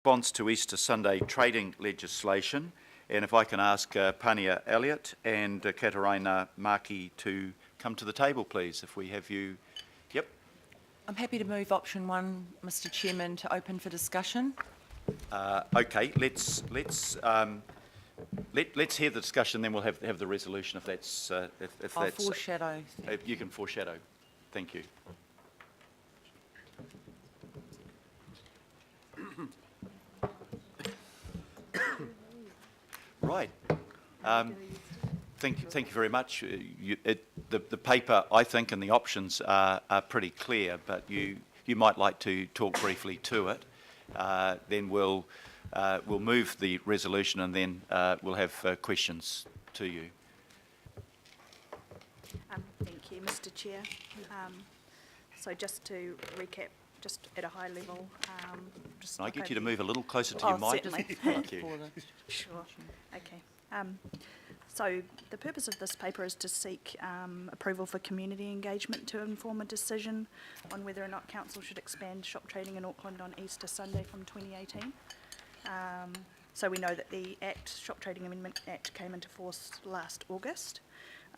response to Easter Sunday trading legislation. And if I can ask Pania Elliott and Kataraina Maki to come to the table, please, if we have you. Yep. I'm happy to move option 1, Mr. Chairman, to open for discussion. Okay, let's hear the discussion, then we'll have the resolution if that's if I'll that's foreshadow. If you can foreshadow. Thank you. Right. Thank you very much. The paper, I think, and the options are pretty clear, but you might like to talk briefly to it. Then we'll move the resolution, and then we'll have questions to you. Thank you, Mr. Chair. So just to recap, just at a high level. Can I get you to move a little closer to your mic? Certainly. Thank you. Sure. Okay. So the purpose of this paper is to seek approval for community engagement to inform a decision on whether or not council should expand shop trading in Auckland on Easter Sunday from 2018. So we know that the Shop Trading Amendment Act came into force last August.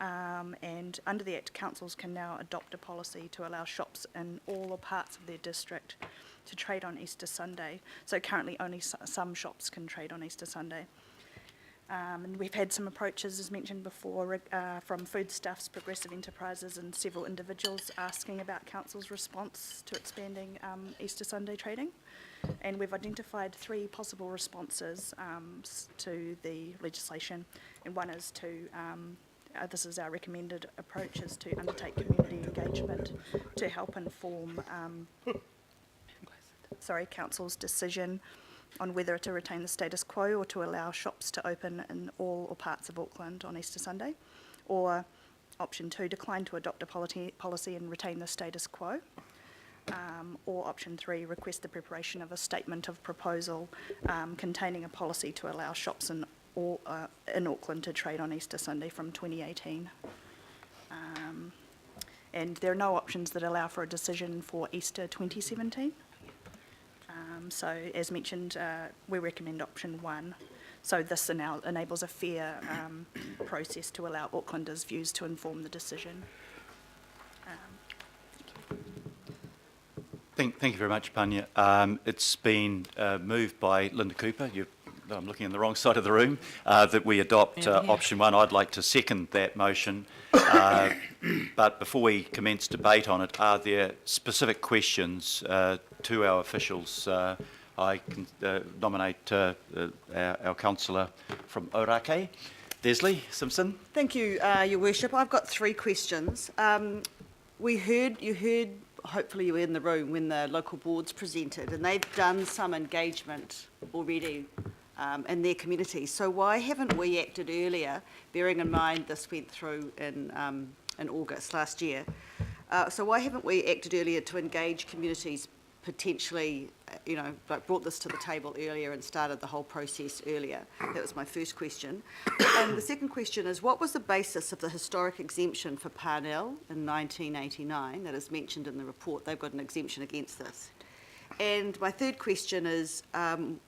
And under the Act, councils can now adopt a policy to allow shops in all or parts of their district to trade on Easter Sunday. So currently only some shops can trade on Easter Sunday. And we've had some approaches, as mentioned before, from Foodstuffs, Progressive Enterprises and several individuals asking about council's response to expanding Easter Sunday trading. And we've identified 3 possible responses to the legislation, and one is to this is our recommended approach, is to undertake community engagement to help inform council's decision on whether to retain the status quo or to allow shops to open in all or parts of Auckland on Easter Sunday. Or option 2, decline to adopt a policy and retain the status quo. Or option 3, request the preparation of a statement of proposal containing a policy to allow shops in Auckland to trade on Easter Sunday from 2018. And there are no options that allow for a decision for Easter 2017. So as mentioned, we recommend option 1. So this now enables a fair process to allow Aucklanders' views to inform the decision. Thank you very much, Pania. It's been moved by Linda Cooper. I'm looking in the wrong side of the room, that we adopt option 1. I'd like to second that motion. But before we commence debate on it, are there specific questions to our officials? I can nominate our councillor from Orake, Desley Simpson. Thank you, Your Worship. I've got 3 questions. You heard, hopefully you were in the room when the local boards presented, and they've done some engagement already in their communities. So why haven't we acted earlier, bearing in mind this went through in August last year? So why haven't we acted earlier to engage communities, potentially, like brought this to the table earlier and started the whole process earlier? That was my first question. And the second question is, what was the basis of the historic exemption for Parnell in 1989 that is mentioned in the report? They've got an exemption against this. And my third question is,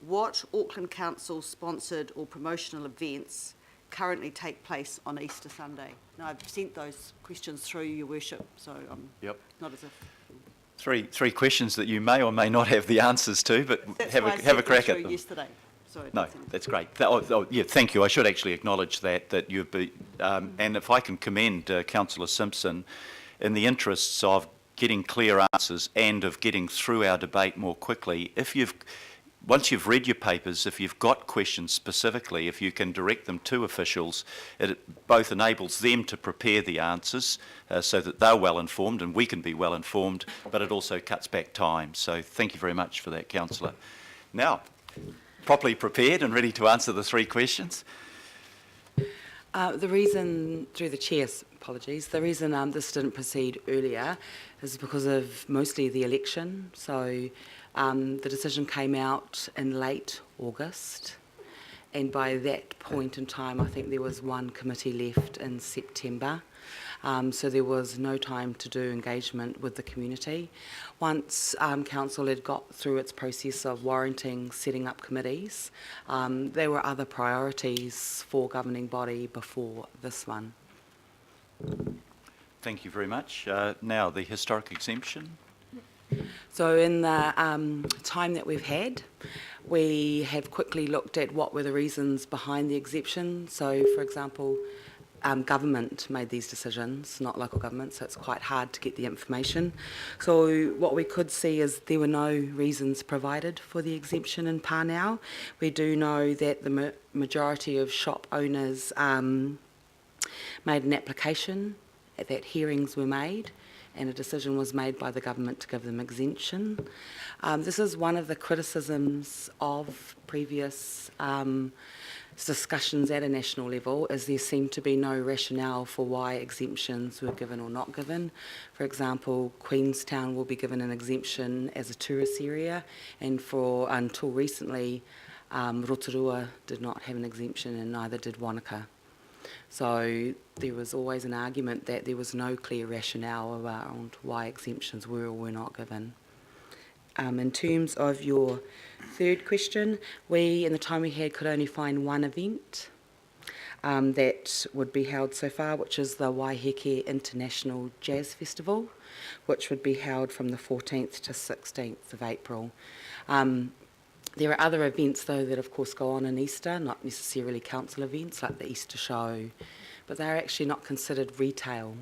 what Auckland Council sponsored or promotional events currently take place on Easter Sunday? Now, I've sent those questions through, Your Worship, so not as if... Three questions that you may or may not have the answers to, but have a crack at them. Yesterday. Sorry, no, that's great. Yeah, thank you. I should actually acknowledge that you've been, and if I can commend Councillor Simpson, in the interests of getting clear answers and of getting through our debate more quickly, once you've read your papers, if you've got questions specifically, if you can direct them to officials, it both enables them to prepare the answers so that they're well informed and we can be well informed, but it also cuts back time. So thank you very much for that, Councillor. Now, properly prepared and ready to answer the 3 questions. The reason, through the Chair's apologies, the reason this didn't proceed earlier is because of mostly the election. So the decision came out in late August, and by that point in time I think there was 1 committee left in September. so there was no time to do engagement with the community. Once council had got through its process of warranting setting up committees, there were other priorities for governing body before this one. Thank you very much. Now, the historic exemption. So in the time that we've had, we have quickly looked at what were the reasons behind the exemption. So, for example, government made these decisions, not local government, so it's quite hard to get the information. So what we could see is there were no reasons provided for the exemption in Parnell. We do know that the majority of shop owners made an application, that hearings were made, and a decision was made by the government to give them exemption. This is one of the criticisms of previous discussions at a national level, is there seemed to be no rationale for why exemptions were given or not given. For example, Queenstown will be given an exemption as a tourist area, and until recently, Rotorua did not have an exemption, and neither did Wanaka. So there was always an argument that there was no clear rationale around why exemptions were or were not given. In terms of your third question, we, in the time we had, could only find one event that would be held so far, which is the Waiheke International Jazz Festival, which would be held from the 14th to 16th of April. There are other events, though, that of course go on in Easter, not necessarily council events like the Easter show, but they're actually not considered retail.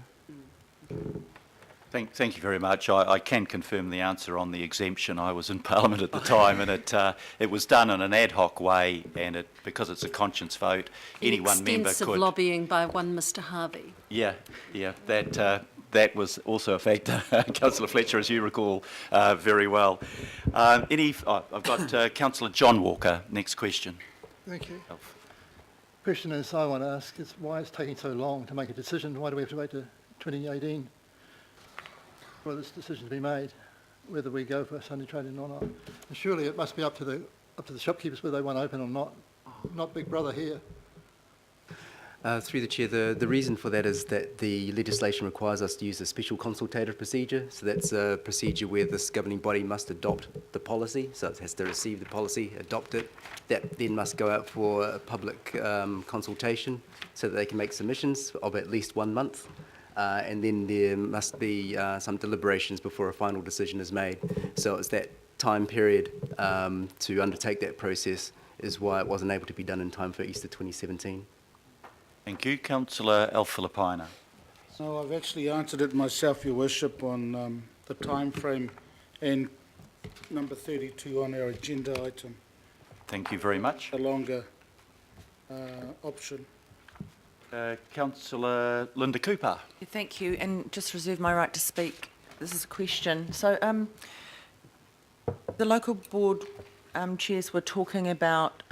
Thank you very much. I can confirm the answer on the exemption. I was in Parliament at the time, and it was done in an ad hoc way, and because it's a conscience vote, any one member could... Extensive lobbying by one Mr Harvey. Yeah, that was also a factor, Councillor Fletcher, as you recall very well. I've got Councillor John Walker. Next question. Thank you. Question is, I want to ask is why it's taking so long to make a decision? Why do we have to wait to 2018 for this decision to be made, whether we go for Sunday trading or not? And surely it must be up to the shopkeepers whether they want to open or not Big Brother here. Through the Chair, the reason for that is that the legislation requires us to use a special consultative procedure. So that's a procedure where this governing body must adopt the policy. So it has to receive the policy, adopt it. That then must go out for a public consultation so that they can make submissions of at least 1 month. And then there must be some deliberations before a final decision is made. So it's that time period to undertake that process is why it wasn't able to be done in time for Easter 2017. Thank you. Councillor Al-Filipaina. No, I've actually answered it myself, Your Worship, on the time frame and number 32 on our agenda item. Thank you very much. A longer option. Councillor Linda Cooper. Thank you, and just reserve my right to speak. This is a question. So the local board chairs were talking about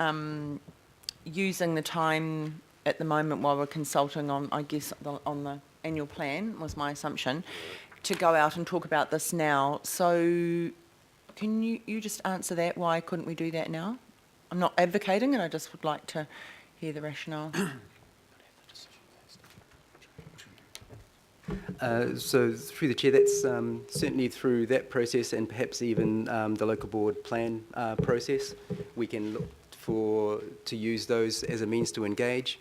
using the time at the moment while we're consulting on, I guess, on the annual plan, was my assumption, to go out and talk about this now. So can you just answer that? Why couldn't we do that now? I'm not advocating it, I just would like to hear the rationale. So through the Chair, that's certainly through that process and perhaps even the local board plan process. We can look to use those as a means to engage.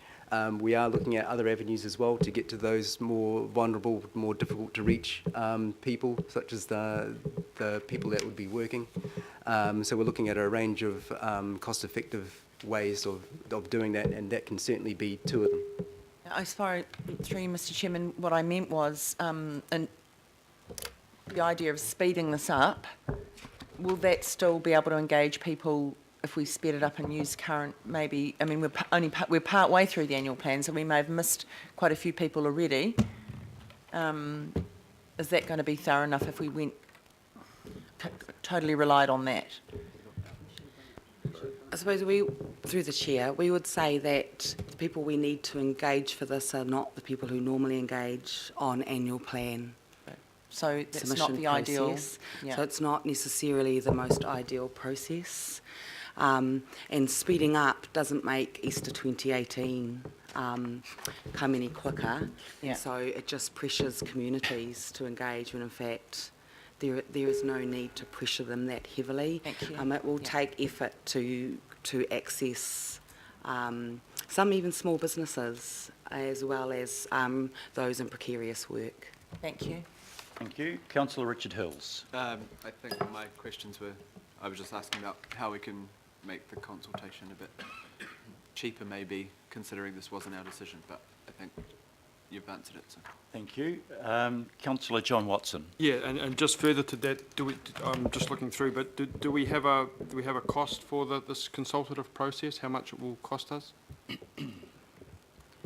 We are looking at other avenues as well to get to those more vulnerable, more difficult to reach people, such as the people that would be working. So we're looking at a range of cost-effective ways of doing that, and that can certainly be 2 of them. As far as, through you, Mr Chairman, what I meant was the idea of speeding this up, will that still be able to engage people if we sped it up and use current, maybe, I mean, we're part way through the annual plan, so we may have missed quite a few people already. Is that going to be thorough enough if we went, totally relied on that? I suppose through the Chair, we would say that the people we need to engage for this are not the people who normally engage on annual plan. So that's not the ideal. Yeah. So it's not necessarily the most ideal process. And speeding up doesn't make Easter 2018 come any quicker. Yeah. So it just pressures communities to engage when in fact there is no need to pressure them that heavily. Thank you. It will take effort to access some even small businesses as well as those in precarious work. Thank you. Thank you. Councillor Richard Hills. I think my questions were, I was just asking about how we can make the consultation a bit cheaper maybe, considering this wasn't our decision, but I think you've answered it. So. Thank you. Councillor John Watson. Yeah, and just further to that, I'm just looking through, but do we have a cost for this consultative process? How much it will cost us?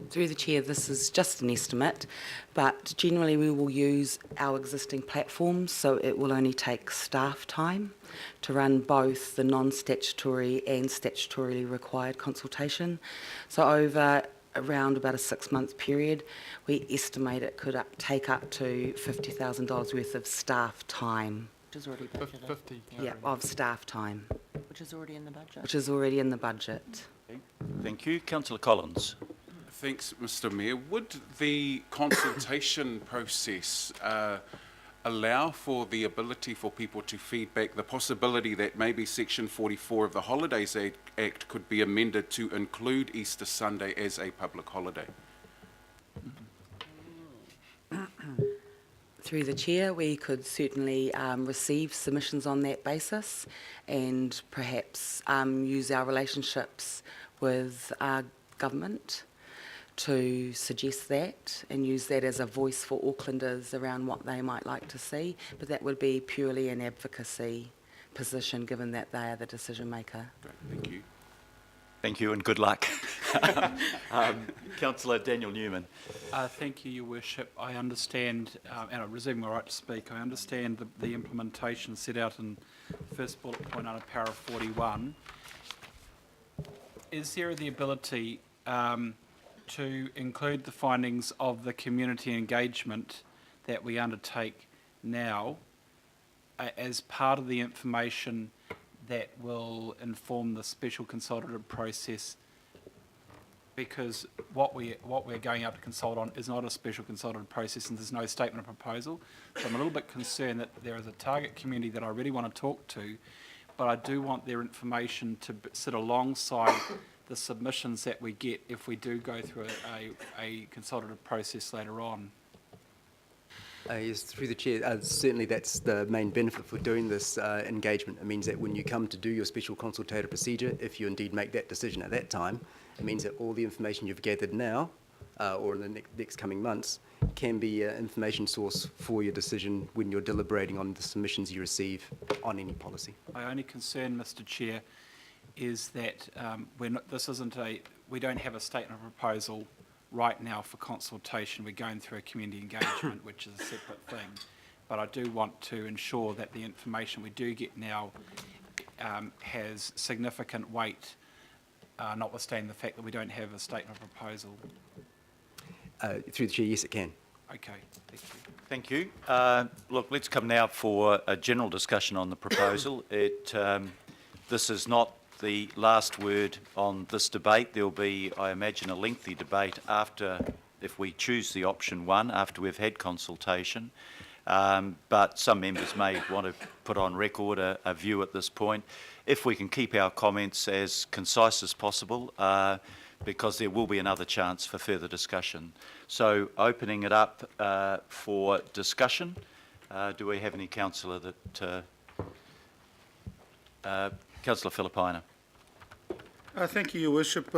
Through the Chair, this is just an estimate, but generally we will use our existing platforms, so it will only take staff time to run both the non-statutory and statutorily required consultation. So over around about a 6-month period, we estimate it could take up to $50,000 worth of staff time. Which is already budgeted. 50? Yeah, of staff time, Which is already in the budget. which is already in the budget. Okay. Thank you. Councillor Collins. Thanks, Mr. Mayor. Would the consultation process allow for the ability for people to feedback the possibility that maybe Section 44 of the Holidays Act could be amended to include Easter Sunday as a public holiday? Through the Chair, we could certainly receive submissions on that basis and perhaps use our relationships with government to suggest that and use that as a voice for Aucklanders around what they might like to see, but that would be purely an advocacy position given that they are the decision maker. Great, thank you. Thank you and good luck. Councillor Daniel Newman. Thank you, Your Worship. I understand, and I resume my right to speak, I understand the implementation set out in the first bullet point under para 41. Is there the ability to include the findings of the community engagement that we undertake now as part of the information that will inform the special consultative process? Because what we're going out to consult on is not a special consultative process and there's no statement of proposal. So I'm a little bit concerned that there is a target community that I really want to talk to, but I do want their information to sit alongside the submissions that we get if we do go through a consultative process later on. Yes, through the Chair, certainly that's the main benefit for doing this engagement. It means that when you come to do your special consultative procedure, if you indeed make that decision at that time, it means that all the information you've gathered now or in the next coming months can be an information source for your decision when you're deliberating on the submissions you receive on any policy. My only concern, Mr. Chair, is that we don't have a statement of proposal right now for consultation. We're going through a community engagement, which is a separate thing. But I do want to ensure that the information we do get now has significant weight, notwithstanding the fact that we don't have a statement of proposal. Through the Chair, yes, it can. Okay, thank you. Thank you. Look, let's come now for a general discussion on the proposal. This is not the last word on this debate. There will be, I imagine, a lengthy debate after, if we choose the option 1, after we've had consultation. But some members may want to put on record a view at this point. If we can keep our comments as concise as possible, because there will be another chance for further discussion. So opening it up for discussion. Do we have any councillor that... Councillor Filipaina. Thank you, Your Worship.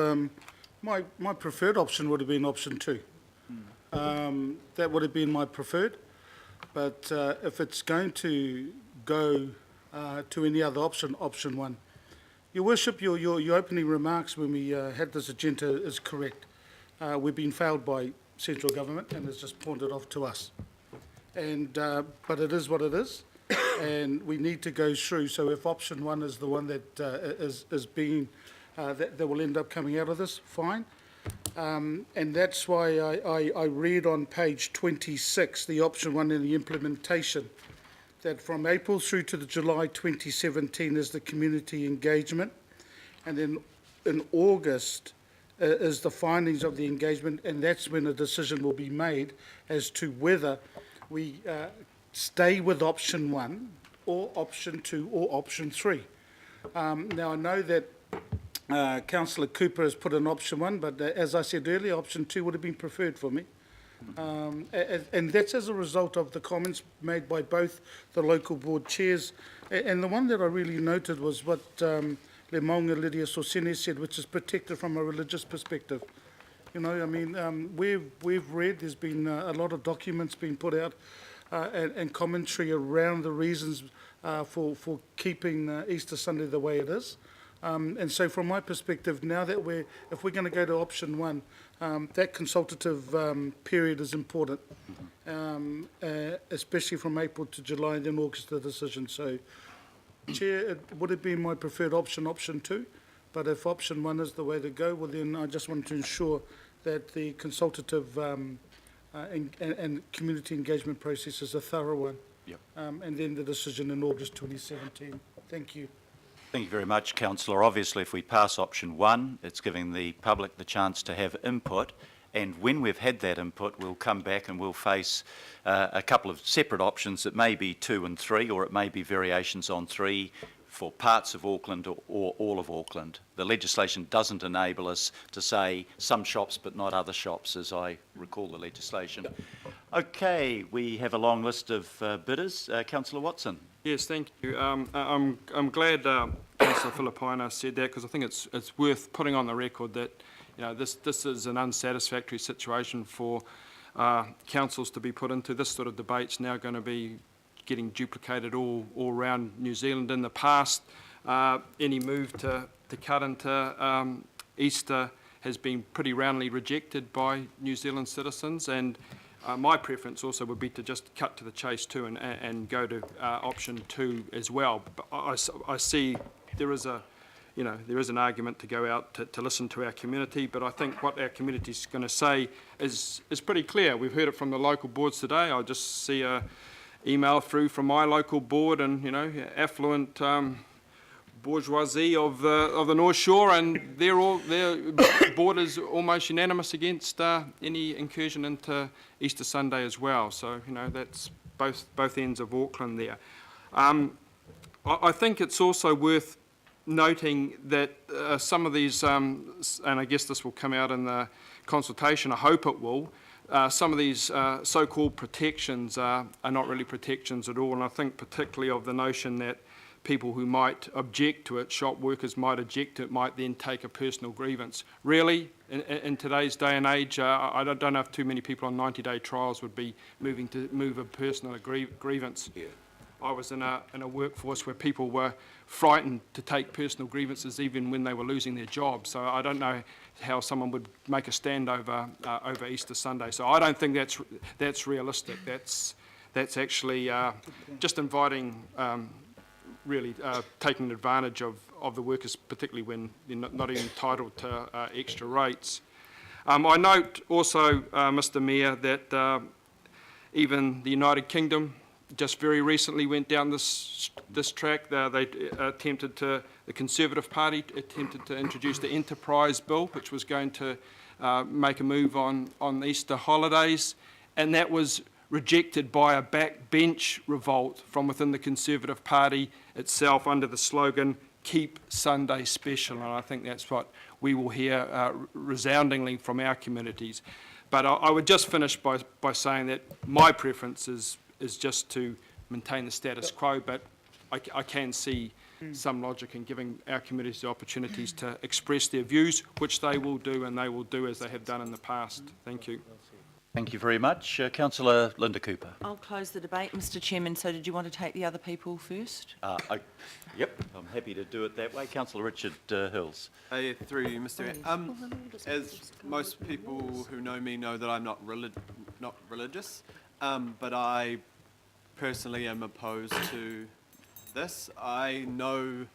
My preferred option would have been option 2. That would have been my preferred. But if it's going to go to any other option, option 1. Your Worship, your opening remarks when we had this agenda is correct. We've been failed by central government and it's just pointed off to us. And but it is what it is. And we need to go through. So if option 1 is the one that is being that will end up coming out of this, fine. And that's why I read on page 26 the option 1 in the implementation that from April through to the July 2017 is the community engagement, and then in August is the findings of the engagement, and that's when a decision will be made as to whether we stay with option 1 or option 2 or option 3. Now, I know that Councillor Cooper has put in option 1, but as I said earlier, option 2 would have been preferred for me. And that's as a result of the comments made by both the local board chairs. And the one that I really noted was what Le Maunga Lydia Sorsene said, which is protected from a religious perspective. You know, I mean, we've read, there's been a lot of documents being put out and commentary around the reasons for keeping Easter Sunday the way it is. And so from my perspective, now that if we're going to go to option 1, that consultative period is important, especially from April to July and then August the decision. So, Chair, it would have been my preferred option, option 2, but if option 1 is the way to go, well then I just want to ensure that the consultative and community engagement process is a thorough one. Yep. And then the decision in August 2017. Thank you. Thank you very much, Councillor. Obviously, if we pass option 1, it's giving the public the chance to have input, and when we've had that input, we'll come back and we'll face a couple of separate options. It may be 2 and 3, or it may be variations on 3 for parts of Auckland or all of Auckland. The legislation doesn't enable us to say some shops but not other shops, as I recall the legislation. Okay, we have a long list of bidders. Councillor Watson. Yes, thank you. I'm glad Councillor Filipaina said that, because I think it's worth putting on the record that, you know, this is an unsatisfactory situation for councils to be put into. This sort of debate's now going to be getting duplicated all around New Zealand. In the past, any move to cut into Easter has been pretty roundly rejected by New Zealand citizens, and my preference also would be to just cut to the chase too and go to option 2 as well. But I see there is an argument to go out to listen to our community, but I think what our community is going to say is pretty clear. We've heard it from the local boards today. I just see a email through from my local board, and you know, affluent bourgeoisie of the North Shore, and their board is almost unanimous against any incursion into Easter Sunday as well. So you know, that's both ends of Auckland there. I think it's also worth noting that some of these, and I guess this will come out in the consultation, I hope it will, some of these so-called protections are not really protections at all, and I think particularly of the notion that people who might object to it, shop workers might object to it, might then take a personal grievance. Really, in today's day and age, I don't know if too many people on 90-day trials would be moving to move a personal grievance. Yeah. I was in a workforce where people were frightened to take personal grievances even when they were losing their job. So I don't know how someone would make a stand over Easter Sunday. So I don't think that's realistic. That's actually just inviting, really taking advantage of the workers, particularly when they're not even entitled to extra rates. I note also, Mr Mayor, that even the United Kingdom just very recently went down this track. The Conservative Party attempted to introduce the Enterprise Bill, which was going to make a move on Easter holidays, and that was rejected by a backbench revolt from within the Conservative Party itself under the slogan, "Keep Sunday Special," and I think that's what we will hear resoundingly from our communities. But I would just finish by saying that my preference is just to maintain the status quo, but I can see some logic in giving our communities the opportunities to express their views, which they will do, and they will do as they have done in the past. Thank you. Thank you very much. Councillor Linda Cooper. I'll close the debate, Mr Chairman. So did you want to take the other people first? Yep, I'm happy to do it that way. Councillor Richard Hills. Through you, Mr. Mayor. As most people who know me know that I'm not religious, but I personally am opposed to this. I know,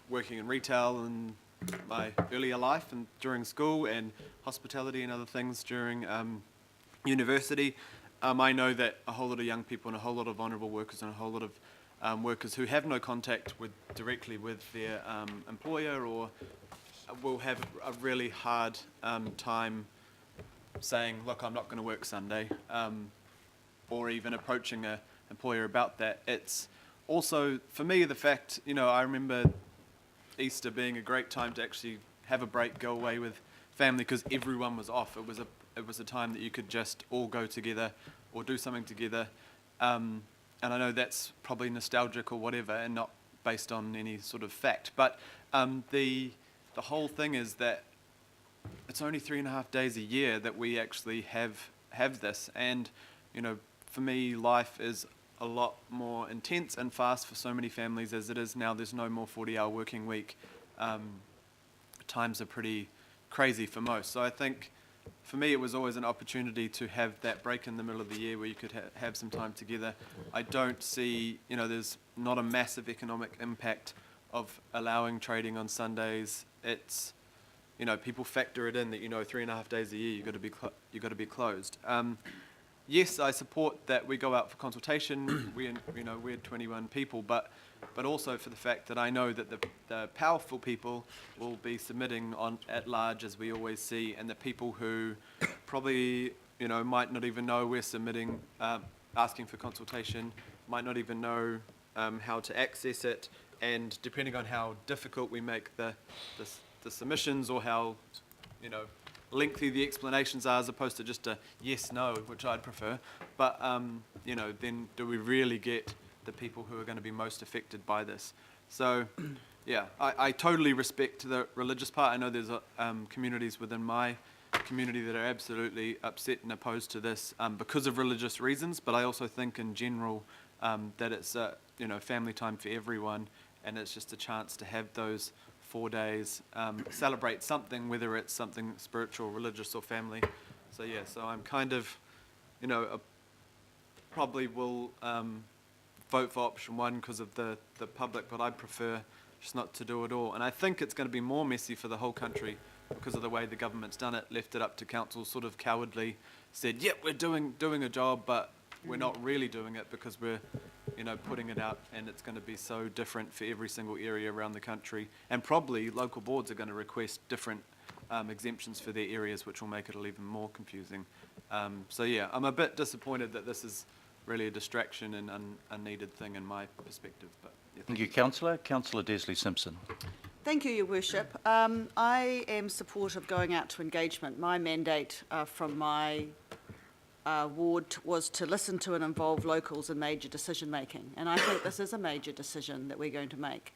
working in retail in my earlier life and during school, and hospitality and other things during university, I know that a whole lot of young people and a whole lot of vulnerable workers and a whole lot of workers who have no contact directly with their employer or will have a really hard time saying, look, I'm not going to work Sunday, or even approaching an employer about that. It's also, for me, the fact, I remember Easter being a great time to actually have a break, go away with family, because everyone was off. It was a time that you could just all go together or do something together. And I know that's probably nostalgic or whatever, and not based on any sort of fact. But the whole thing is that it's only 3.5 days a year that we actually have this. And, for me, life is a lot more intense and fast for so many families as it is now. There's no more 40-hour working week. Times are pretty crazy for most. So I think for me it was always an opportunity to have that break in the middle of the year where you could have some time together. I don't see, there's not a massive economic impact of allowing trading on Sundays. It's, people factor it in that 3.5 days a year you've got to be closed. Yes, I support that we go out for consultation. We had 21 people, but also for the fact that I know that the powerful people will be submitting on at large, as we always see, and the people who probably might not even know we're submitting, asking for consultation, might not even know how to access it, and depending on how difficult we make the submissions, or how lengthy the explanations are, as opposed to just a yes, no, which I'd prefer. But, then do we really get the people who are going to be most affected by this? So, yeah, I totally respect the religious part. I know there's communities within my community that are absolutely upset and opposed to this because of religious reasons, but I also think in general that it's, family time for everyone, and it's just a chance to have those 4 days, celebrate something, whether it's something spiritual, religious, or family. So yeah, so I'm kind of, probably will vote for option 1 because of the public, but I prefer just not to do it all. And I think it's going to be more messy for the whole country because of the way the government's done it, left it up to council, sort of cowardly, said, yep, we're doing a job, but we're not really doing it because we're putting it out, and it's going to be so different for every single area around the country. And probably local boards are going to request different exemptions for their areas, which will make it even more confusing. So yeah, I'm a bit disappointed that this is really a distraction and unneeded thing in my perspective. But yeah, Thank you, Councillor. Councillor Desley-Simpson. Thank you, Your Worship. I am supportive of going out to engagement. My mandate from my ward was to listen to and involve locals in major decision making, and I think this is a major decision that we're going to make.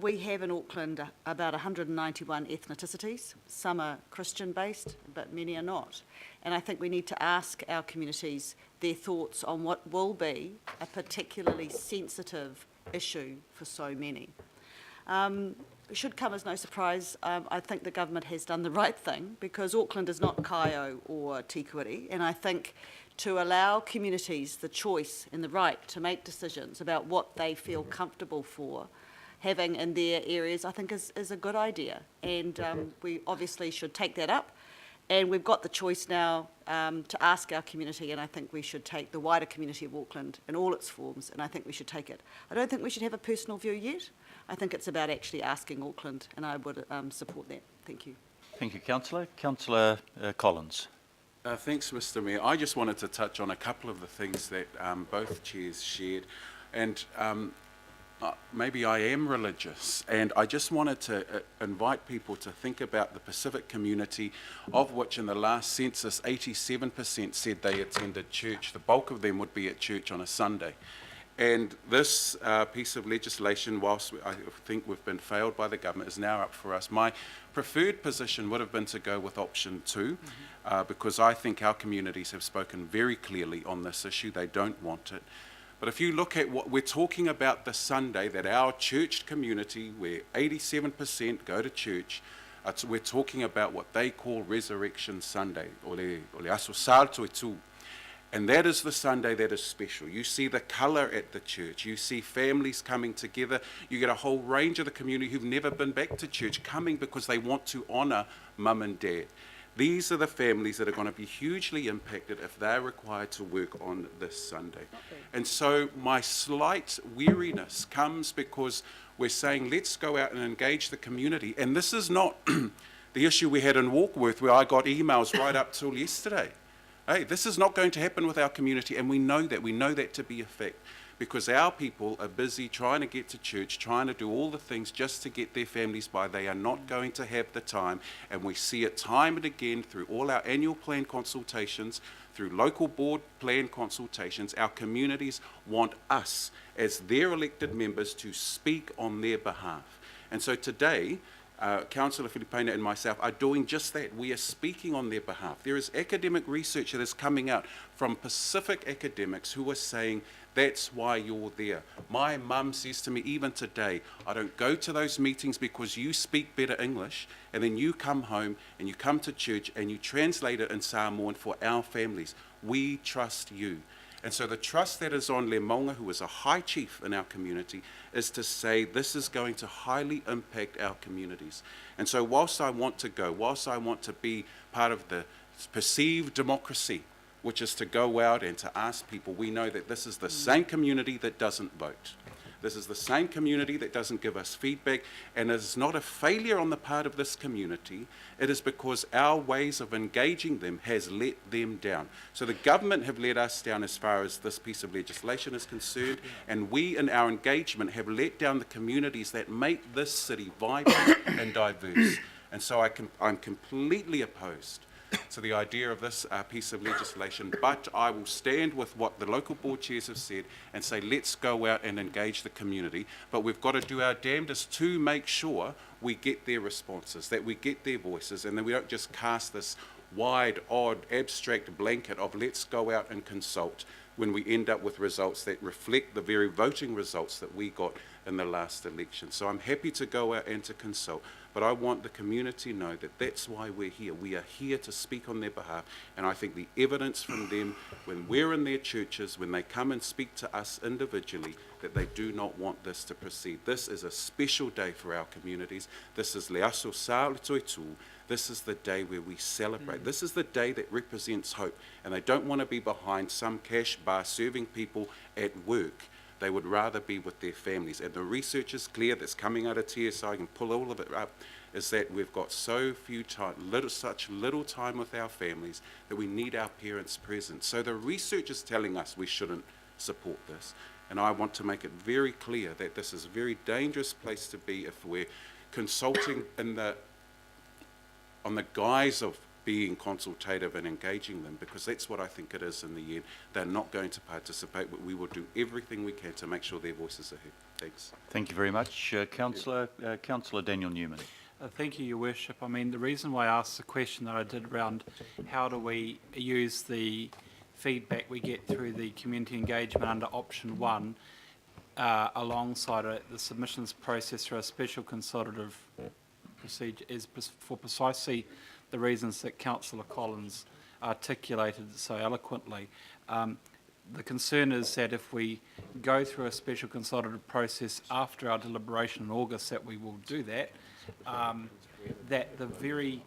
We have in Auckland about 191 ethnicities. Some are Christian based, but many are not, and I think we need to ask our communities their thoughts on what will be a particularly sensitive issue for so many. It should come as no surprise. I think the government has done the right thing, because Auckland is not Kaio or Tikuri, and I think to allow communities the choice and the right to make decisions about what they feel comfortable for having in their areas, I think is a good idea. And we obviously should take that up. And we've got the choice now to ask our community, and I think we should take the wider community of Auckland in all its forms, and I think we should take it. I don't think we should have a personal view yet. I think it's about actually asking Auckland, and I would support that. Thank you. Thank you, Councillor. Councillor Collins. Thanks, Mr. Mayor. I just wanted to touch on a couple of the things that both chairs shared, and maybe I am religious, and I just wanted to invite people to think about the Pacific community, of which in the last census 87% said they attended church. The bulk of them would be at church on a Sunday. And this piece of legislation, whilst I think we've been failed by the government, is now up for us. My preferred position would have been to go with option 2, because I think our communities have spoken very clearly on this issue. They don't want it. But if you look at what we're talking about this Sunday, that our churched community, where 87% go to church, we're talking about what they call Resurrection Sunday, or le aso salto e tu. And that is the Sunday that is special. You see the colour at the church. You see families coming together. You get a whole range of the community who've never been back to church coming because they want to honour mum and dad. These are the families that are going to be hugely impacted if they're required to work on this Sunday. And so my slight weariness comes because We're saying let's go out and engage the community. And this is not the issue we had in Warkworth where I got emails right up till yesterday. Hey, this is not going to happen with our community, and we know that to be a fact, because our people are busy trying to get to church, trying to do all the things just to get their families by. They are not going to have the time, and we see it time and again through all our annual plan consultations, through local board plan consultations. Our communities want us as their elected members to speak on their behalf. And so today, Councillor Filipina and myself are doing just that. We are speaking on their behalf. There is academic research that is coming out from Pacific academics who are saying that's why you're there. My mum says to me even today, I don't go to those meetings because you speak better English, and then you come home and you come to church and you translate it in Samoan for our families. We trust you. And so the trust that is on Le Maunga, who is a high chief in our community, is to say this is going to highly impact our communities. And so whilst I want to go, whilst I want to be part of the perceived democracy, which is to go out and to ask people, we know that this is the same community that doesn't vote. This is the same community that doesn't give us feedback, and it is not a failure on the part of this community. It is because our ways of engaging them has let them down. So the government have let us down as far as this piece of legislation is concerned, and we in our engagement have let down the communities that make this city vibrant and diverse. And so I'm completely opposed to the idea of this piece of legislation, but I will stand with what the local board chairs have said and say let's go out and engage the community, but we've got to do our damnedest to make sure we get their responses, that we get their voices, and then we don't just cast this wide, odd, abstract blanket of let's go out and consult when we end up with results that reflect the very voting results that we got in the last election. So I'm happy to go out and to consult, but I want the community to know that that's why we're here. We are here to speak on their behalf, and I think the evidence from them, when we're in their churches, when they come and speak to us individually, that they do not want this to proceed. This is a special day for our communities. This is Le Aso Sa Le Toitu. This is the day where we celebrate. This is the day that represents hope, and they don't want to be behind some cash bar serving people at work. They would rather be with their families. And the research is clear that's coming out of TSI, I can pull all of it up, is that we've got so few time, such little time with our families that we need our parents present. So the research is telling us we shouldn't support this. And I want to make it very clear that this is a very dangerous place to be if we're consulting on the guise of being consultative and engaging them, because that's what I think it is in the end. They're not going to participate, but we will do everything we can to make sure their voices are heard. Thanks. Thank you very much, Councillor Daniel Newman. Thank you, Your Worship. I mean, the reason why I asked the question that I did around how do we use the feedback we get through the community engagement under option 1 alongside the submissions process for a special consultative procedure is for precisely the reasons that Councillor Collins articulated so eloquently. The concern is that if we go through a special consultative process after our deliberation in August, that we will do that, that the very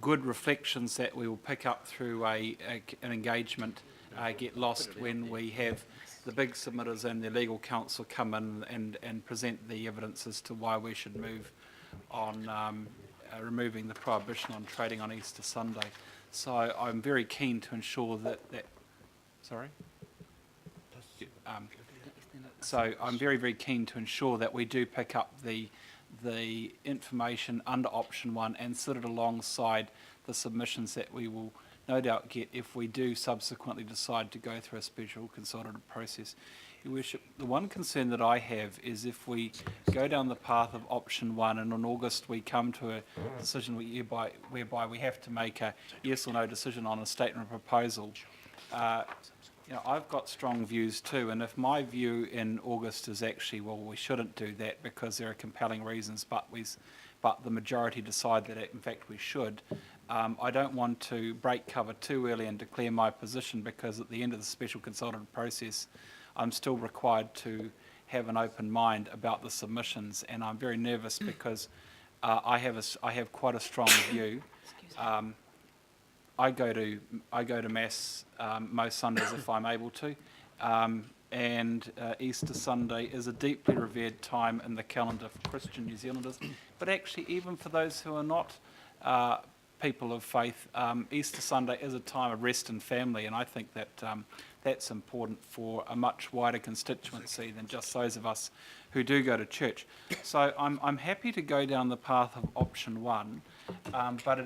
good reflections that we will pick up through an engagement get lost when we have the big submitters and the legal counsel come in and present the evidence as to why we should move on removing the prohibition on trading on Easter Sunday. So I'm very keen to ensure that so I'm very, very keen to ensure that we do pick up the information under option 1 and sit it alongside the submissions that we will no doubt get if we do subsequently decide to go through a special consultative process. Your Worship, the one concern that I have is if we go down the path of option 1 and in August we come to a decision whereby we have to make a yes or no decision on a statement of proposal. I've got strong views too, and if my view in August is actually, well, we shouldn't do that because there are compelling reasons, but the majority decide that in fact we should, I don't want to break cover too early and declare my position, because at the end of the special consultative process I'm still required to have an open mind about the submissions, and I'm very nervous because I have quite a strong view. I go to Mass most Sundays if I'm able to, and Easter Sunday is a deeply revered time in the calendar for Christian New Zealanders, but actually even for those who are not people of faith, Easter Sunday is a time of rest and family, and I think that that's important for a much wider constituency than just those of us who do go to church. So I'm happy to go down the path of option one, but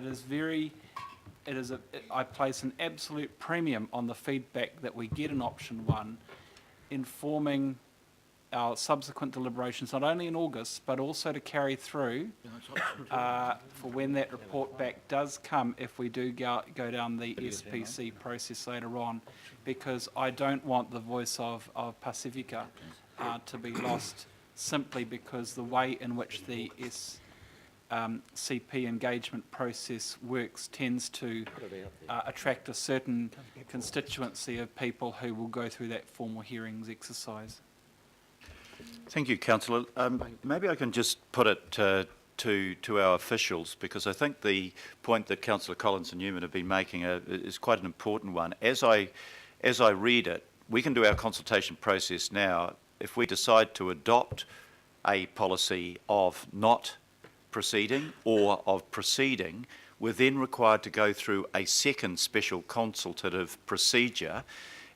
I place an absolute premium on the feedback that we get in option one, informing our subsequent deliberations, not only in August, but also to carry through for when that report back does come, if we do go down the SPC process later on, because I don't want the voice of Pacifica to be lost simply because the way in which the CP engagement process works tends to attract a certain constituency of people who will go through that formal hearings exercise. Thank you, Councillor. Maybe I can just put it to our officials, because I think the point that Councillor Collins and Newman have been making is quite an important one. As I read it, we can do our consultation process now. If we decide to adopt a policy of not proceeding or of proceeding, we're then required to go through a second special consultative procedure.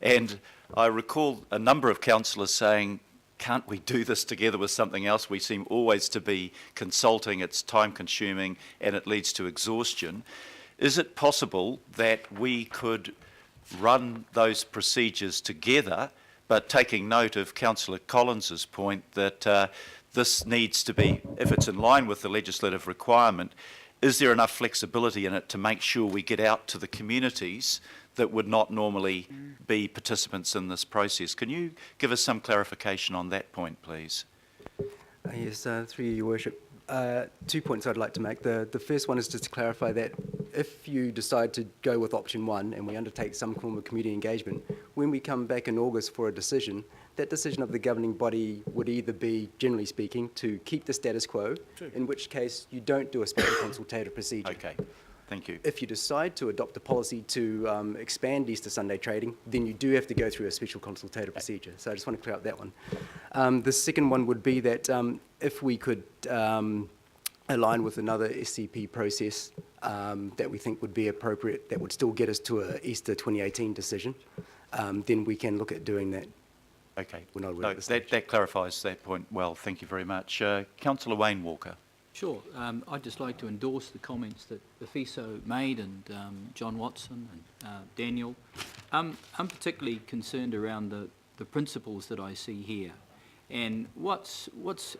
And I recall a number of councillors saying, can't we do this together with something else? We seem always to be consulting, it's time consuming and it leads to exhaustion. Is it possible that we could run those procedures together, but taking note of Councillor Collins's point that this needs to be, if it's in line with the legislative requirement, is there enough flexibility in it to make sure we get out to the communities that would not normally be participants in this process? Can you give us some clarification on that point, please? Yes, through you, Your Worship. 2 points I'd like to make. The first one is just to clarify that if you decide to go with option one and we undertake some form of community engagement, when we come back in August for a decision, that decision of the governing body would either be, generally speaking, to keep the status quo, in which case you don't do a special consultative procedure. Okay, thank you. If you decide to adopt a policy to expand Easter Sunday trading, then you do have to go through a special consultative procedure. So I just want to clear up that one. The second one would be that if we could align with another SCP process that we think would be appropriate, that would still get us to a Easter 2018 decision, then we can look at doing that. Okay, no, that clarifies that point well. Thank you very much. Councillor Wayne Walker. Sure. I'd just like to endorse the comments that Afiso made and John Watson and Daniel. I'm particularly concerned around the principles that I see here. And what's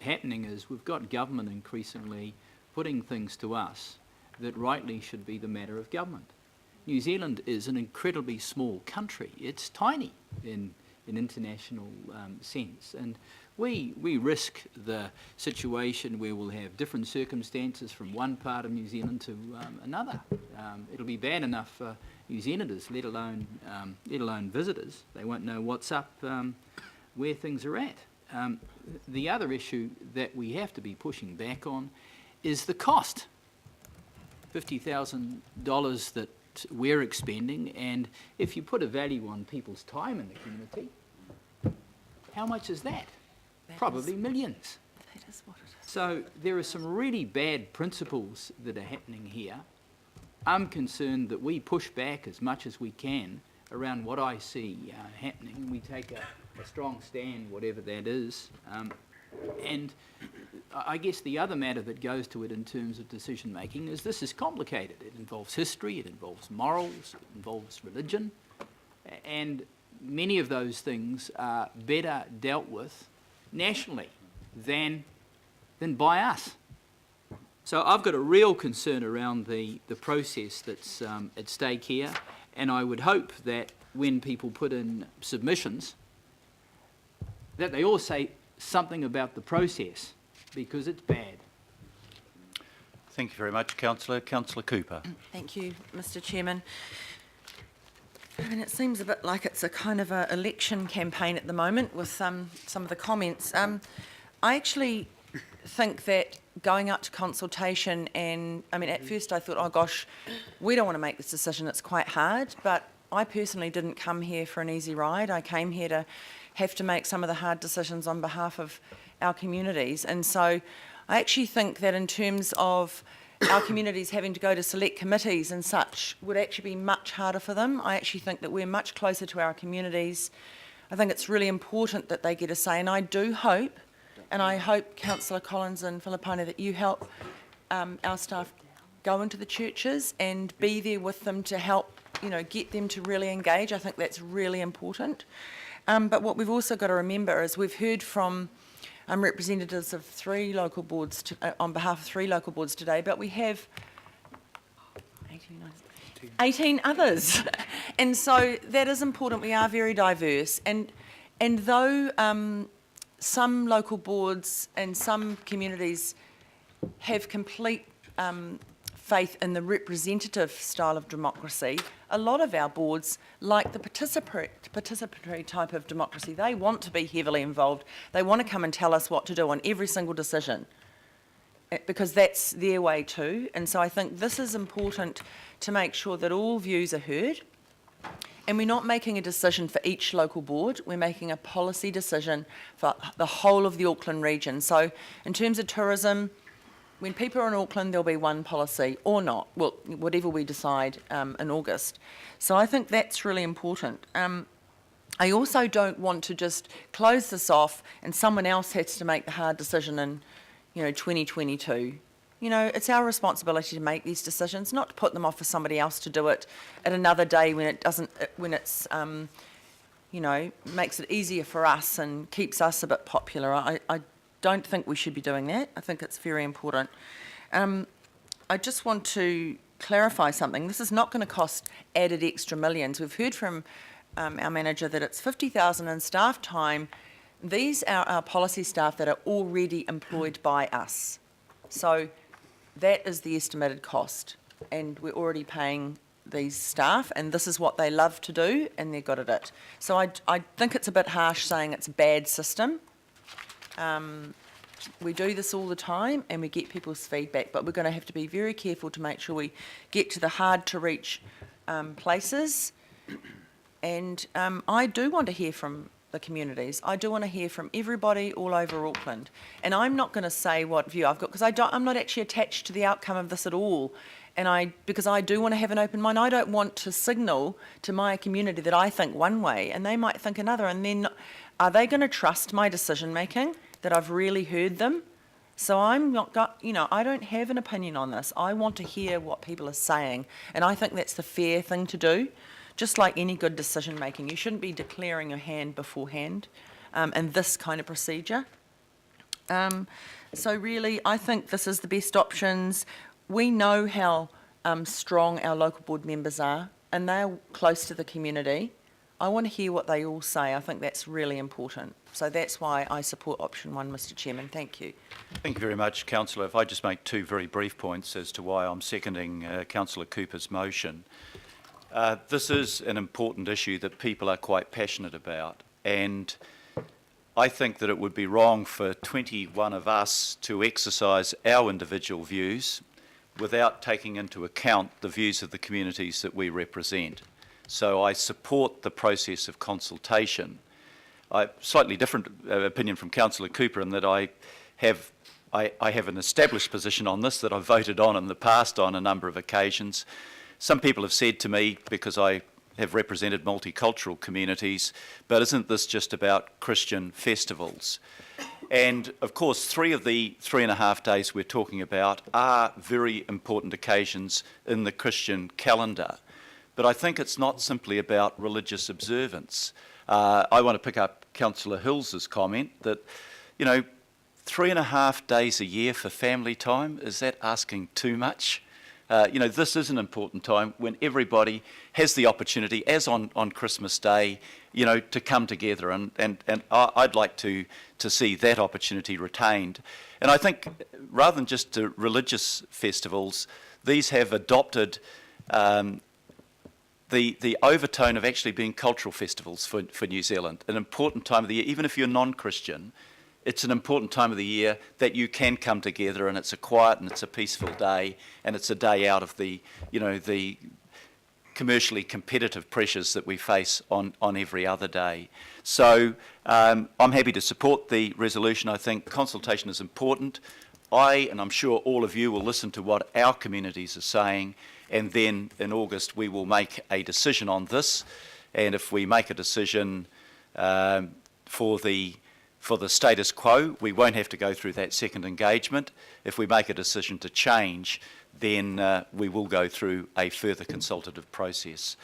happening is we've got government increasingly putting things to us that rightly should be the matter of government. New Zealand is an incredibly small country. It's tiny in international sense, and we risk the situation where we'll have different circumstances from one part of New Zealand to another. It'll be bad enough for New Zealanders, let alone visitors. They won't know what's up, where things are at. The other issue that we have to be pushing back on is the cost. $50,000 that we're expending, and if you put a value on people's time in the community, how much is that? Probably millions. That is what it is. So there are some really bad principles that are happening here. I'm concerned that we push back as much as we can around what I see happening. We take a strong stand, whatever that is. And I guess the other matter that goes to it in terms of decision making is this is complicated. It involves history, it involves morals, it involves religion, and many of those things are better dealt with nationally than by us. So I've got a real concern around the process that's at stake here, and I would hope that when people put in submissions that they all say something about the process, because it's bad. Thank you very much, Councillor. Councillor Cooper. Thank you, Mr. Chairman. I mean, it seems a bit like it's a kind of an election campaign at the moment with some of the comments. I actually think that going up to consultation, and I mean, at first I thought, oh gosh, we don't want to make this decision, it's quite hard, but I personally didn't come here for an easy ride. I came here to have to make some of the hard decisions on behalf of our communities. And so I actually think that in terms of our communities having to go to select committees and such would actually be much harder for them. I actually think that we're much closer to our communities. I think it's really important that they get a say, and I do hope, and I hope, Councillor Collins and Filipaina, that you help our staff go into the churches and be there with them to help, get them to really engage. I think that's really important. But what we've also got to remember is we've heard from representatives of 3 local boards on behalf of 3 local boards today, but we have 18 others. And so that is important. We are very diverse. And though some local boards and some communities have complete faith in the representative style of democracy, a lot of our boards like the participatory type of democracy. They want to be heavily involved. They want to come and tell us what to do on every single decision because that's their way too. And so I think this is important to make sure that all views are heard. And we're not making a decision for each local board, we're making a policy decision for the whole of the Auckland region. So in terms of tourism, when people are in Auckland, there'll be one policy or not, well, whatever we decide in August. So I think that's really important. I also don't want to just close this off and someone else has to make the hard decision in, 2022. It's our responsibility to make these decisions, not to put them off for somebody else to do it at another day when it doesn't, makes it easier for us and keeps us a bit popular. I don't think we should be doing that. I think it's very important. I just want to clarify something. This is not going to cost added extra millions. We've heard from our manager that it's 50,000 in staff time. These are our policy staff that are already employed by us. So that is the estimated cost, and we're already paying these staff, and this is what they love to do, and they're good at it. So I think it's a bit harsh saying it's a bad system. We do this all the time, and we get people's feedback, but we're going to have to be very careful to make sure we get to the hard-to-reach places. And I do want to hear from the communities. I do want to hear from everybody all over Auckland. And I'm not going to say what view I've got, because I'm not actually attached to the outcome of this at all. And because I do want to have an open mind, I don't want to signal to my community that I think one way and they might think another. And then are they going to trust my decision making, that I've really heard them? So I'm not I don't have an opinion on this. I want to hear what people are saying. And I think that's the fair thing to do. Just like any good decision making, you shouldn't be declaring your hand beforehand in this kind of procedure. So really, I think this is the best options. We know how strong our local board members are, and they're close to the community. I want to hear what they all say. I think that's really important. So that's why I support option 1, Mr. Chairman. Thank you. Thank you very much, Councillor. If I just make 2 very brief points as to why I'm seconding Councillor Cooper's motion. This is an important issue that people are quite passionate about, and I think that it would be wrong for 21 of us to exercise our individual views without taking into account the views of the communities that we represent. So I support the process of consultation. I have a slightly different opinion from Councillor Cooper in that I have an established position on this that I've voted on in the past on a number of occasions. Some people have said to me, because I have represented multicultural communities, but isn't this just about Christian festivals? And of course, 3 of the 3.5 days we're talking about are very important occasions in the Christian calendar. But I think it's not simply about religious observance. I want to pick up Councillor Hills's comment that, 3.5 days a year for family time, is that asking too much? This is an important time when everybody has the opportunity, as on Christmas Day, to come together, and I'd like to see that opportunity retained. And I think rather than just religious festivals, these have adopted the overtone of actually being cultural festivals for New Zealand, an important time of the year, even if you're non-Christian. It's an important time of the year that you can come together, and it's a quiet and it's a peaceful day, and it's a day out of the commercially competitive pressures that we face on every other day. So I'm happy to support the resolution. I think consultation is important. And I'm sure all of you will listen to what our communities are saying, and then in August we will make a decision on this. And if we make a decision for the status quo, we won't have to go through that second engagement. If we make a decision to change, then we will go through a further consultative process.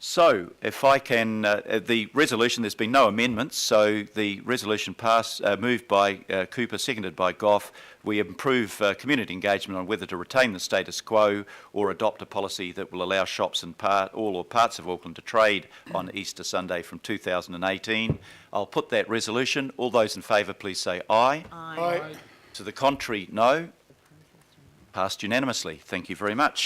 So, if I can, the resolution, there's been no amendments, so the resolution passed, moved by Cooper, seconded by Goff. We improve community engagement on whether to retain the status quo or adopt a policy that will allow shops in all or parts of Auckland to trade on Easter Sunday from 2018. I'll put that resolution. All those in favour, please say aye. Aye. To the contrary, no. Passed unanimously. Thank you very much.